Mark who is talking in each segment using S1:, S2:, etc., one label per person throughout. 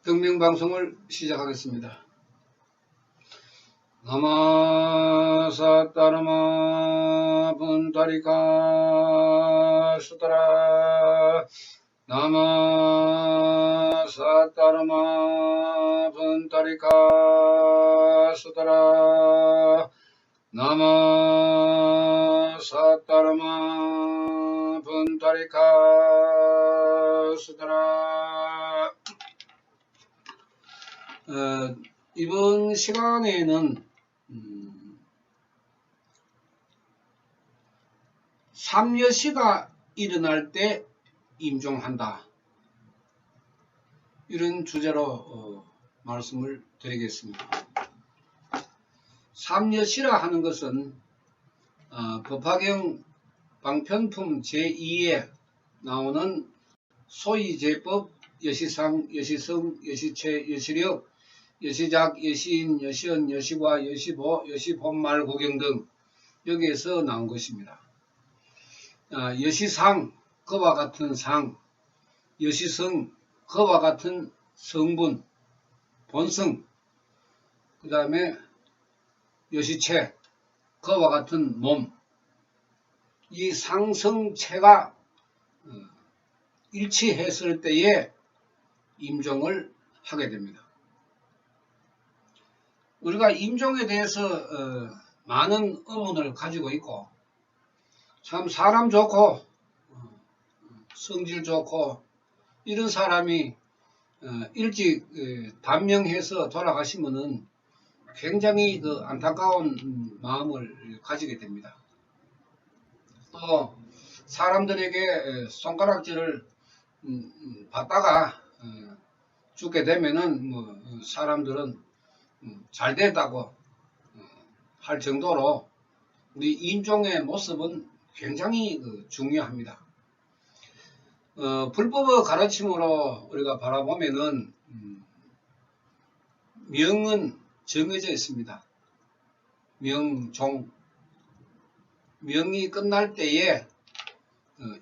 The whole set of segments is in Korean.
S1: 등명방송을 시작하겠습니다. 나마사따르마 분타리카 수타라 나마사따르마 분타리카 수타라 나마사따르마 분타리카 수타라. 이번 시간에는 삼여시가 일어날 때 임종한다, 이런 주제로 말씀을 드리겠습니다. 삼여시라 하는 것은 법화경 방편품 제2에 나오는 소이제법, 여시상, 여시성, 여시체, 여시력, 여시작, 여시인, 여시언, 여시과, 여시보, 여시본말 고경 등 여기에서 나온 것입니다. 여시상, 그와 같은 상, 여시성, 그와 같은 성분, 본성, 그 다음에 여시체, 그와 같은 몸, 이 상성체가 일치했을 때에 임종을 하게 됩니다. 우리가 임종에 대해서 많은 의문을 가지고 있고, 참 사람 좋고 성질 좋고 이런 사람이 일찍 단명해서 돌아가시면은 굉장히 안타까운 마음을 가지게 됩니다. 또 사람들에게 손가락질을 받다가 죽게 되면은 사람들은 잘 됐다고 할 정도로 우리 임종의 모습은 굉장히 중요합니다. 불법의 가르침으로 우리가 바라보면은 명은 정해져 있습니다. 명종, 명이 끝날 때에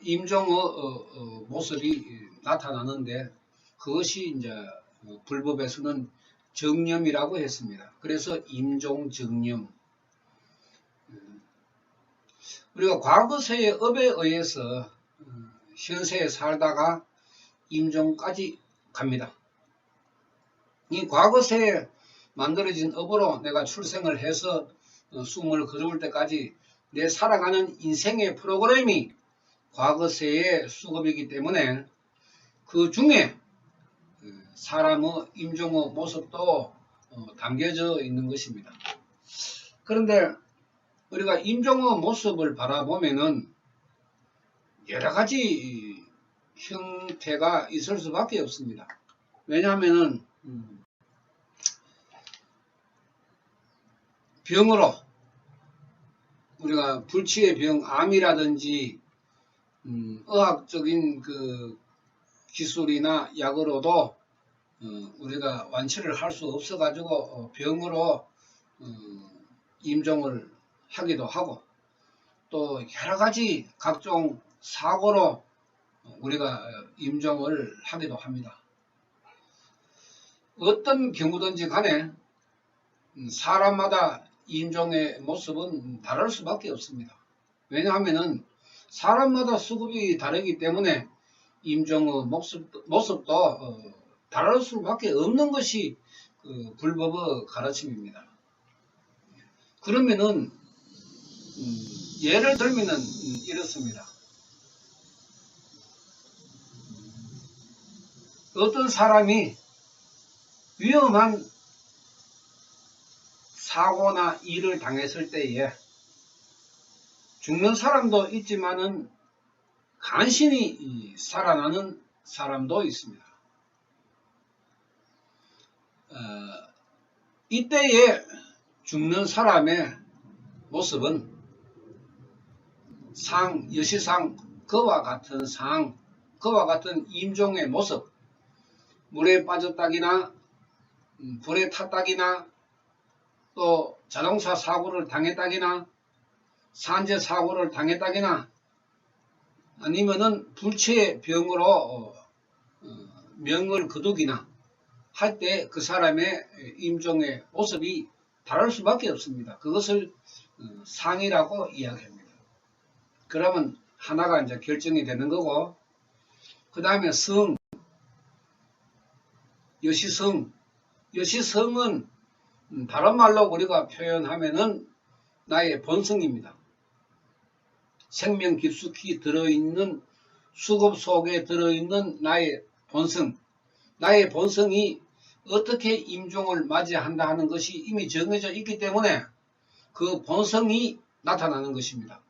S1: 임종의 모습이 나타나는데, 그것이 이제 불법에서는 정념이라고 했습니다. 그래서 임종정념. 우리가 과거세의 업에 의해서 현세에 살다가 임종까지 갑니다. 이 과거세에 만들어진 업으로 내가 출생을 해서 숨을 거두을 때까지 내 살아가는 인생의 프로그램이 과거세의 수급이기 때문에 그 중에 사람의 임종의 모습도 담겨져 있는 것입니다. 그런데 우리가 임종의 모습을 바라보면은 여러 가지 형태가 있을 수밖에 없습니다. 왜냐하면은 병으로 우리가 불치의 병, 암이라든지 의학적인 그 기술이나 약으로도 우리가 완치를 할 수 없어 가지고 병으로 임종을 하기도 하고, 또 여러 가지 각종 사고로 우리가 임종을 하기도 합니다. 어떤 경우든지 간에 사람마다 임종의 모습은 다를 수밖에 없습니다. 왜냐하면은 사람마다 수급이 다르기 때문에 임종의 모습도 다를 수밖에 없는 것이 불법의 가르침입니다. 그러면은 예를 들면은 이렇습니다. 어떤 사람이 위험한 사고나 일을 당했을 때에 죽는 사람도 있지만은 간신히 살아나는 사람도 있습니다. 이때에 죽는 사람의 모습은 상, 여시상, 그와 같은 상, 그와 같은 임종의 모습, 물에 빠졌다기나 불에 탔다기나 또 자동차 사고를 당했다기나 산재 사고를 당했다기나 아니면은 불치의 병으로 명을 거두기나 할 때 그 사람의 임종의 모습이 다를 수밖에 없습니다. 그것을 상이라고 이야기합니다. 그러면 하나가 이제 결정이 되는 거고, 그 다음에 성, 여시성. 여시성은 다른 말로 우리가 표현하면은 나의 본성입니다. 생명 깊숙이 들어있는 수급 속에 들어있는 나의 본성. 나의 본성이 어떻게 임종을 맞이한다 하는 것이 이미 정해져 있기 때문에 그 본성이 나타나는 것입니다.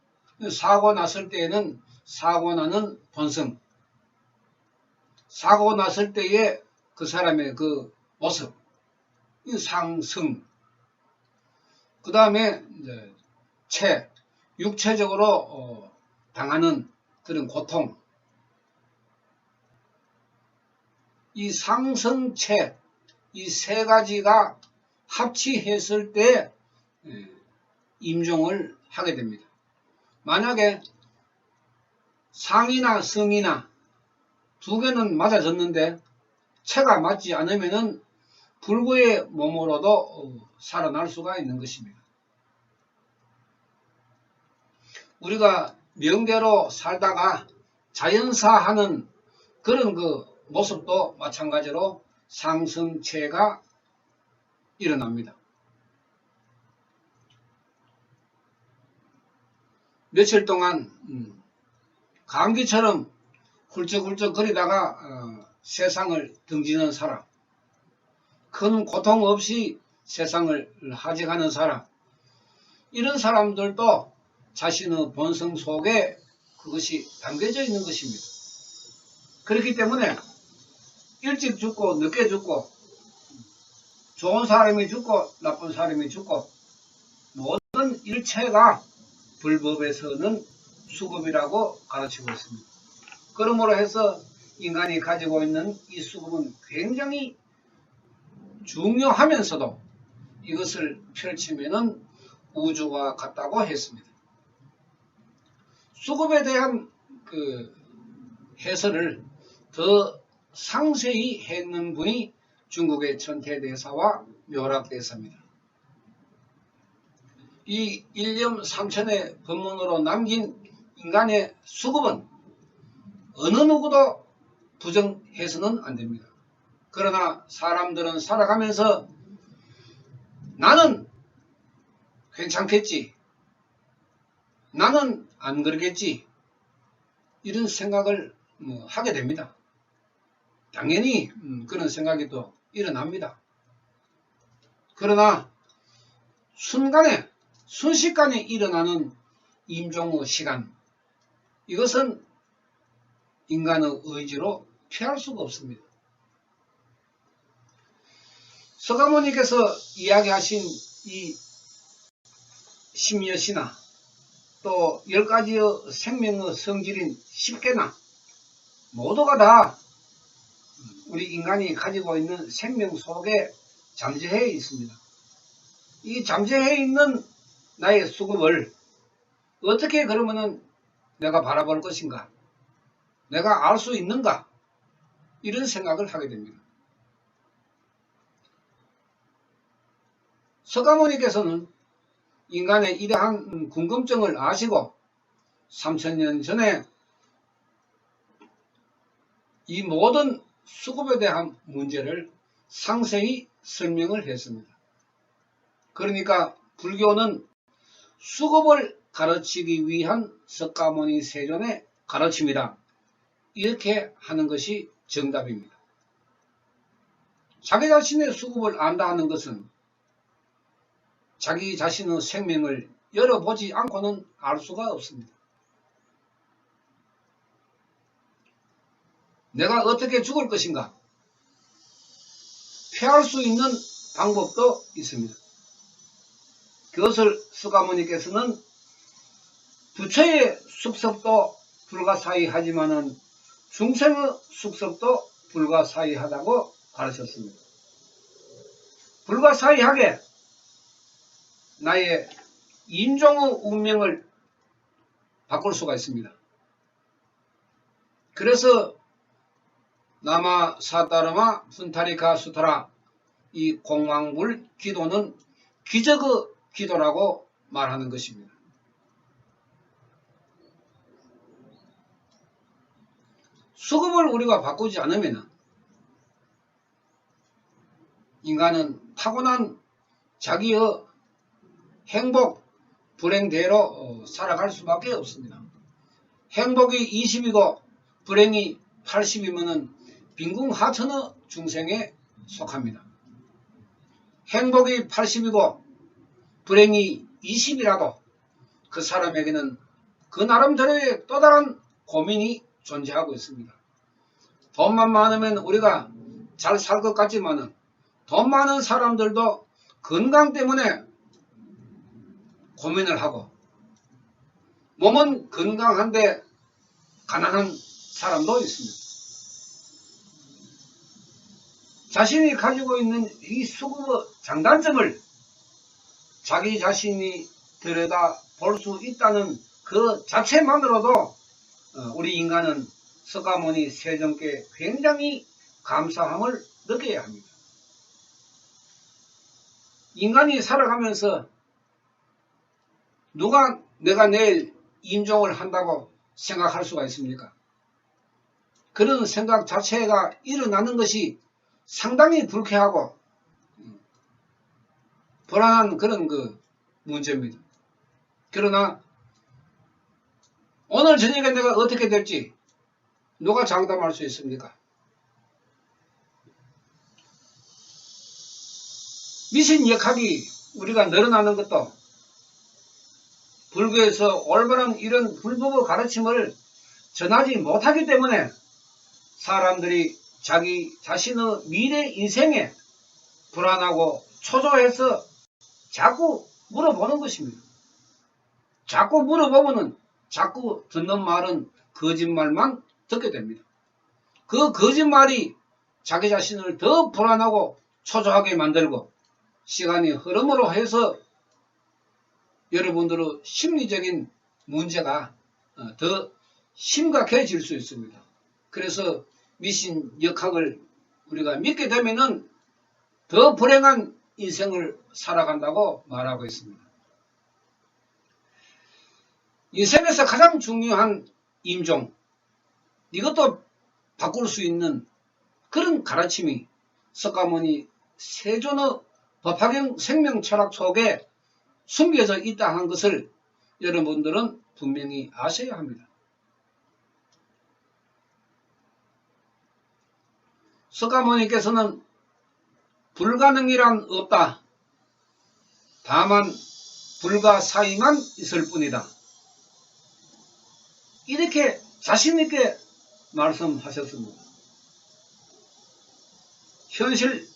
S1: 사고 났을 때에는 사고 나는 본성, 사고 났을 때의 그 사람의 그 모습, 상성, 그 다음에 육체적으로 당하는 그런 고통, 이 상성체, 이 세 가지가 합치했을 때 임종을 하게 됩니다. 만약에 상이나 성이나 두 개는 맞아졌는데 체가 맞지 않으면은 불구의 몸으로도 살아날 수가 있는 것입니다. 우리가 명대로 살다가 자연사하는 그런 그 모습도 마찬가지로 상성체가 일어납니다. 며칠 동안 감기처럼 훌쩍훌쩍 거리다가 세상을 등지는 사람, 큰 고통 없이 세상을 하직하는 사람, 이런 사람들도 자신의 본성 속에 그것이 담겨져 있는 것입니다. 그렇기 때문에 일찍 죽고 늦게 죽고 좋은 사람이 죽고 나쁜 사람이 죽고 모든 일체가 불법에서는 수급이라고 가르치고 있습니다. 그러므로 해서 인간이 가지고 있는 이 수급은 굉장히 중요하면서도 이것을 펼치면은 우주와 같다고 했습니다. 수급에 대한 그 해설을 더 상세히 했는 분이 중국의 천태대사와 묘락대사입니다. 이 일념 삼천의 법문으로 남긴 인간의 수급은 어느 누구도 부정해서는 안 됩니다. 그러나 사람들은 살아가면서 나는 괜찮겠지, 나는 안 그러겠지, 이런 생각을 하게 됩니다. 당연히 그런 생각이 또 일어납니다. 그러나 순식간에 일어나는 임종의 시간, 이것은 인간의 의지로 피할 수가 없습니다. 서가모니께서 이야기하신 이 심여시나 또 10가지의 생명의 성질인 10개나 모두가 다 우리 인간이 가지고 있는 생명 속에 잠재해 있습니다. 이 잠재해 있는 나의 수급을 어떻게 그러면은 내가 바라볼 것인가, 내가 알 수 있는가, 이런 생각을 하게 됩니다. 서가모니께서는 인간의 이러한 궁금증을 아시고 3000년 전에 이 모든 수급에 대한 문제를 상세히 설명을 했습니다. 그러니까 불교는 수급을 가르치기 위한 석가모니 세존의 가르침이다, 이렇게 하는 것이 정답입니다. 자기 자신의 수급을 안다 하는 것은 자기 자신의 생명을 열어보지 않고는 알 수가 없습니다. 내가 어떻게 죽을 것인가, 피할 수 있는 방법도 있습니다. 그것을 서가모니께서는 부처의 숙섭도 불가사의하지만은 중생의 숙섭도 불가사의하다고 가르쳤습니다. 불가사의하게 나의 임종의 운명을 바꿀 수가 있습니다. 그래서 나마 사따르마 분타리카 수타라. 이 공황불 기도는 기적의 기도라고 말하는 것입니다. 수급을 우리가 바꾸지 않으면 인간은 타고난 자기의 행복, 불행대로 살아갈 수밖에 없습니다. 행복이 20이고 불행이 80이면 빈궁하천의 중생에 속합니다. 행복이 80이고 불행이 20이라도 그 사람에게는 그 나름대로의 또 다른 고민이 존재하고 있습니다. 돈만 많으면 우리가 잘 살 것 같지만은 돈 많은 사람들도 건강 때문에 고민을 하고 몸은 건강한데 가난한 사람도 있습니다. 자신이 가지고 있는 이 수급의 장단점을 자기 자신이 들여다 볼 수 있다는 그 자체만으로도 우리 인간은 석가모니 세존께 굉장히 감사함을 느껴야 합니다. 인간이 살아가면서 누가 내가 내일 임종을 한다고 생각할 수가 있습니까? 그런 생각 자체가 일어나는 것이 상당히 불쾌하고 불안한 그런 문제입니다. 그러나 오늘 저녁에 내가 어떻게 될지 누가 장담할 수 있습니까? 미신역학이 우리가 늘어나는 것도 불교에서 올바른 이런 불법의 가르침을 전하지 못하기 때문에 사람들이 자기 자신의 미래 인생에 불안하고 초조해서 자꾸 물어보는 것입니다. 자꾸 물어보면은 자꾸 듣는 말은 거짓말만 듣게 됩니다. 그 거짓말이 자기 자신을 더 불안하고 초조하게 만들고 시간이 흐름으로 해서 여러분들의 심리적인 문제가 더 심각해질 수 있습니다. 그래서 미신역학을 우리가 믿게 되면은 더 불행한 인생을 살아간다고 말하고 있습니다. 인생에서 가장 중요한 임종, 이것도 바꿀 수 있는 그런 가르침이 석가모니 세존의 법화경 생명철학 속에 숨겨져 있다 한 것을 여러분들은 분명히 아셔야 합니다. 석가모니께서는 불가능이란 없다. 다만 불가사의만 있을 뿐이다. 이렇게 자신있게 말씀하셨습니다. 현실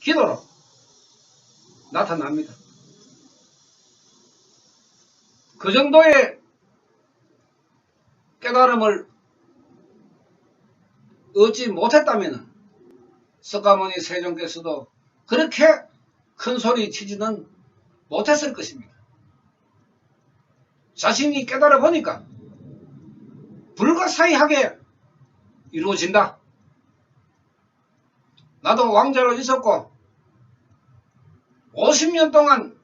S1: 기도로 나타납니다. 그 정도의 깨달음을 얻지 못했다면 석가모니 세존께서도 그렇게 큰 소리 치지는 못했을 것입니다. 자신이 깨달아 보니까 불가사의하게 이루어진다. 나도 왕자로 있었고 50년 동안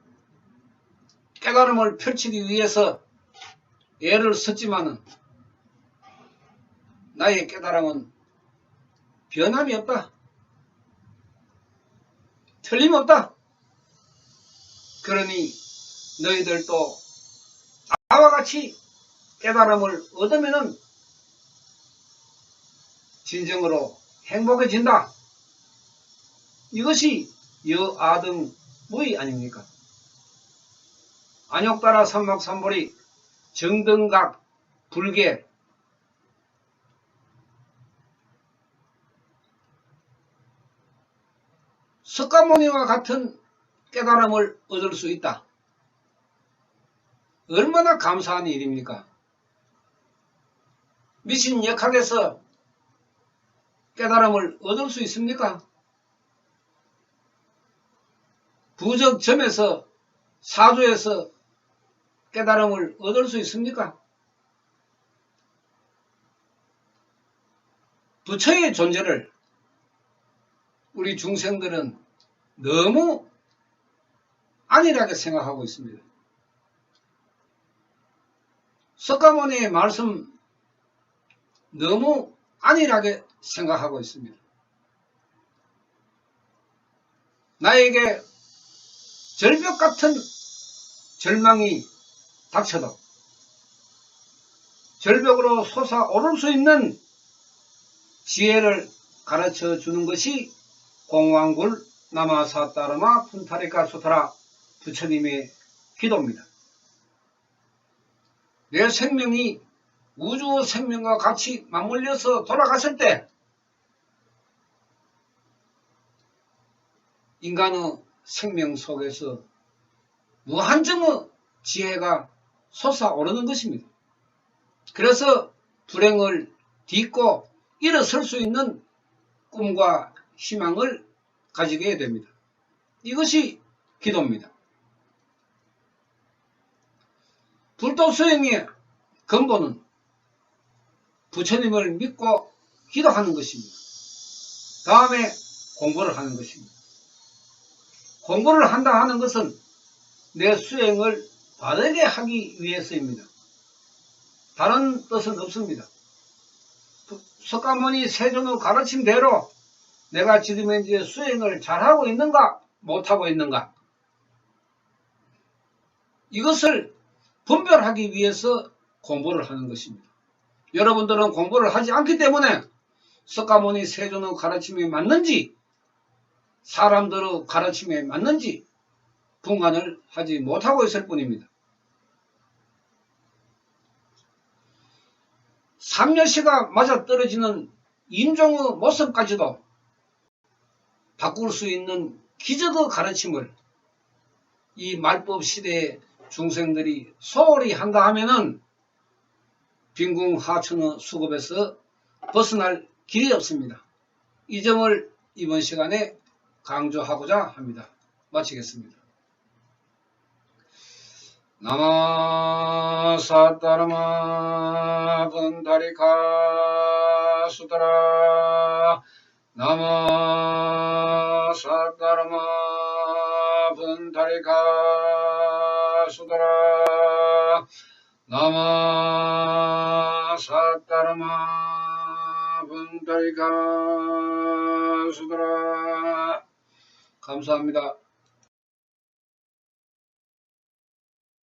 S1: 깨달음을 펼치기 위해서 애를 썼지만은 나의 깨달음은 변함이 없다. 틀림없다. 그러니 너희들도 나와 같이 깨달음을 얻으면은 진정으로 행복해진다. 이것이 여아등무의 아닙니까? 안욕따라 삼목삼보리 정등각 불계 석가모니와 같은 깨달음을 얻을 수 있다. 얼마나 감사한 일입니까? 미신역학에서 깨달음을 얻을 수 있습니까? 부적점에서 사주에서 깨달음을 얻을 수 있습니까? 부처의 존재를 우리 중생들은 너무 안일하게 생각하고 있습니다. 석가모니의 말씀 너무 안일하게 생각하고 있습니다. 나에게 절벽 같은 절망이 닥쳐도 절벽으로 솟아오를 수 있는 지혜를 가르쳐 주는 것이 공왕굴 나마사따르마 푼타리카 수타라 부처님의 기도입니다. 내 생명이 우주 생명과 같이 맞물려서 돌아갔을 때 인간의 생명 속에서 무한정의 지혜가 솟아오르는 것입니다. 그래서 불행을 딛고 일어설 수 있는 꿈과 희망을 가지게 됩니다. 이것이 기도입니다. 불도 수행의 근본은 부처님을 믿고 기도하는 것입니다. 다음에 공부를 하는 것입니다. 공부를 한다 하는 것은 내 수행을 바르게 하기 위해서입니다. 다른 뜻은 없습니다. 석가모니 세존의 가르침대로 내가 지금 현재 수행을 잘하고 있는가 못하고 있는가 이것을 분별하기 위해서 공부를 하는 것입니다. 여러분들은 공부를 하지 않기 때문에 석가모니 세존의 가르침이 맞는지 사람들의 가르침에 맞는지 분간을 하지 못하고 있을 뿐입니다. 삼려시가 맞아떨어지는 인종의 모습까지도 바꿀 수 있는 기적의 가르침을 이 말법 시대의 중생들이 소홀히 한다 하면은 빈궁하천의 수급에서 벗어날 길이 없습니다. 이 점을 이번 시간에 강조하고자 합니다. 마치겠습니다. 나마사따르마 푼타리카 수타라 나마사따르마 푼타리카 수타라 나마사따르마 푼타리카 수타라 감사합니다.